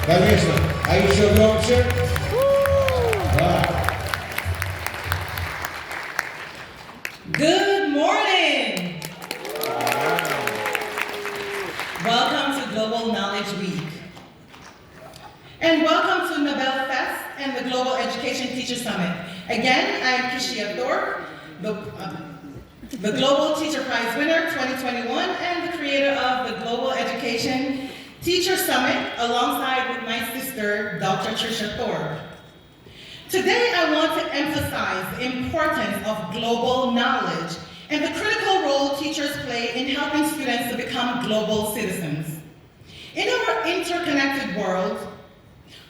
Конечно. А еще громче. Да. Good morning. Welcome to Global Knowledge Week. And welcome to Nobel Fest and the Global Education Teacher Summit. Again, I'm Кейшиа Торп, the Global Teacher Prize winner 2021 and the creator of the Global Education Teacher Summit alongside with my sister, Dr. Кейшиа Торp. Today, I want to emphasize the importance of global knowledge and the critical role teachers play in helping students to become global citizens. In our interconnected world,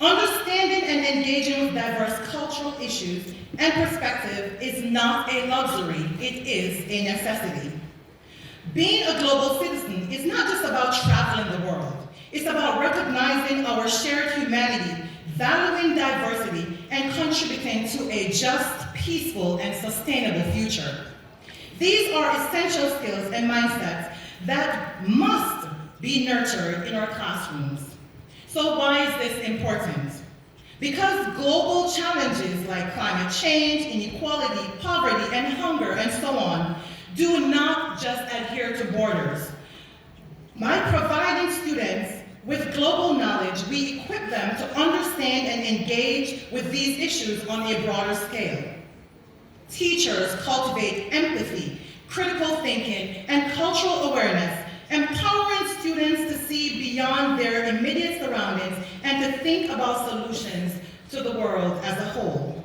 understanding and engaging with diverse cultural issues and perspective is not a luxury, it is a necessity. Being a global citizen is not just about traveling the world, it's about recognizing our shared humanity, valuing diversity, and contributing to a just, peaceful, and sustainable future. These are essential skills and mindsets that must be nurtured in our classrooms. So why is this important? Because global challenges like climate change, inequality, poverty, and hunger, and so on, do not just adhere to borders. By providing students with global knowledge, we equip them to understand and engage with these issues on a broader scale. Teachers cultivate empathy, critical thinking, and cultural awareness, empowering students to see beyond their immediate surroundings and to think about solutions to the world as a whole.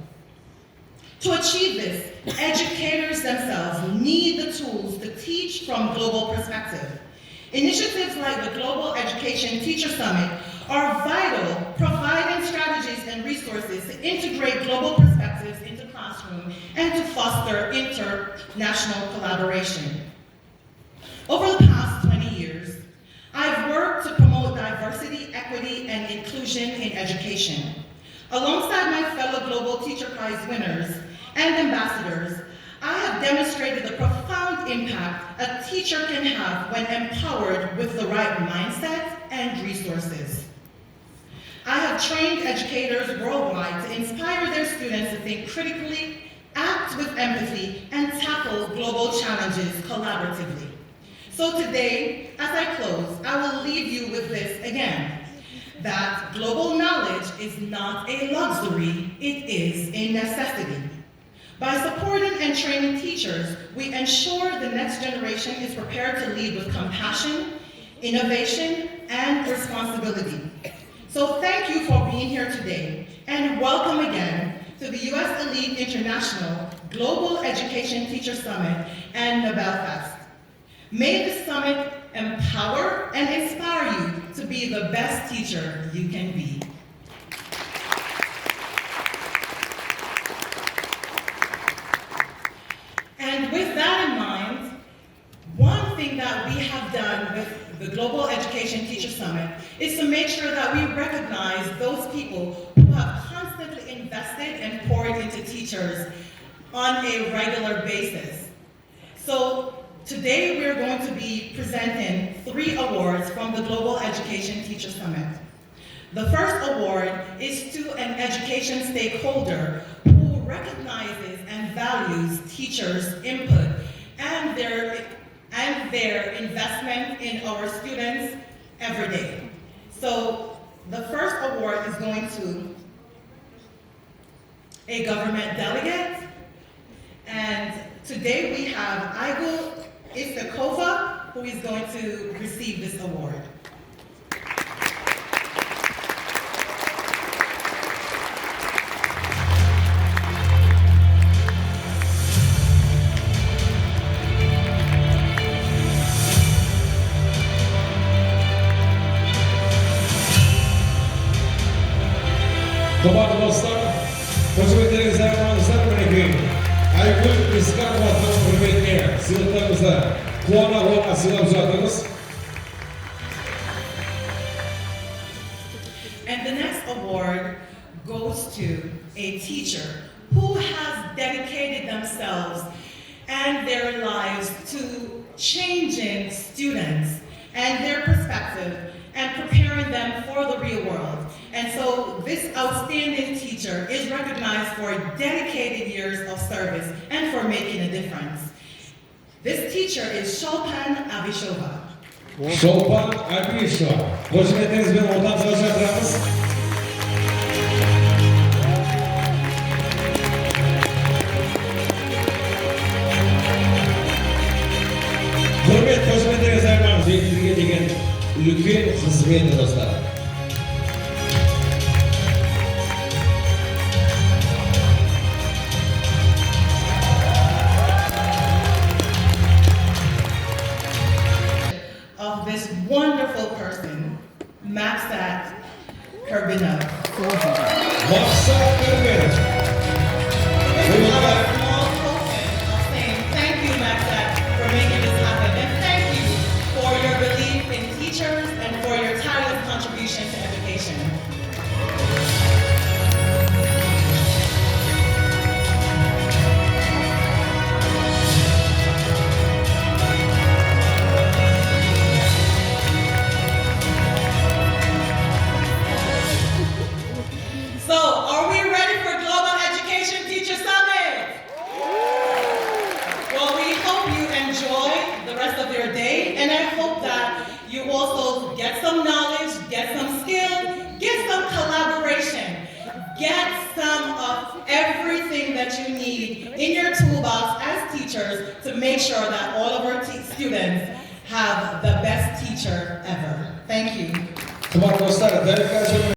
To achieve this, educators themselves need the tools to teach from global perspective. Initiatives like the Global Education Teacher Summit are vital, providing strategies and resources to integrate global perspectives into classroom and to foster international collaboration. Over the past 20 years, I've worked to promote diversity, equity, and inclusion in education. Alongside my fellow Global Teacher Prize winners and ambassadors, I have demonstrated the profound impact a teacher can have when empowered with the right mindset and resources. I have trained educators worldwide to inspire their students to think critically, act with empathy, and tackle global challenges collaboratively. So today, as I close, I will leave you with this again, that global knowledge is not a luxury, it is a necessity. By supporting and training teachers, we ensure the next generation is prepared to lead with compassion, innovation, and responsibility. So thank you for being here today, and welcome again to the U.S. Elite International Global Education Teacher Summit and Nobel Fest. May this summit empower and inspire you to be the best teacher you can be. And with that in mind, one thing that we have done with the Global Education Teacher Summit is to make sure that we recognize those people who have constantly invested and poured into teachers on a regular basis. So today we're going to be presenting 3 awards from the Global Education Teacher Summit. The first award is to an education stakeholder who recognizes and values teachers' input and their investment in our students every day. So the first award is going to a government delegate, and today we have Igor Isakova, who is going to receive this award. Қымбатты достар, қошеметтеріңізді амандықтар мінекей. Айгүл Исақованың құрметіне сыйлықтарымызды қуана сыйлап жатырмыз. And the next award goes to a teacher who has dedicated themselves and their lives to changing students and their perspective and preparing them for the real world. And so this outstanding teacher is recognized for dedicated years of service and for making a difference. This teacher is Shulpan Abishova. Шолпан Абишова. Қошеметіңізбен ортамызға шақырамыз. Құрмет қошеметіңіз аймақ жетістікке деген үлкен қызметі достар. Of this wonderful person, Н.Бай-Сак Kerbinov. Бай-Сақ Kerbinov. Small token of saying thank you, Н.Бай-Сак, for making this happen, and thank you for your belief in teachers and for your tireless contribution to education. So, are we ready for Global Education Teacher Summit? Well, we hope you enjoy the rest of your day, and I hope that you also get some knowledge, get some skill, get some collaboration, get some of everything that you need in your toolbox as teachers to make sure that all of our students have the best teacher ever. Thank you. Come on,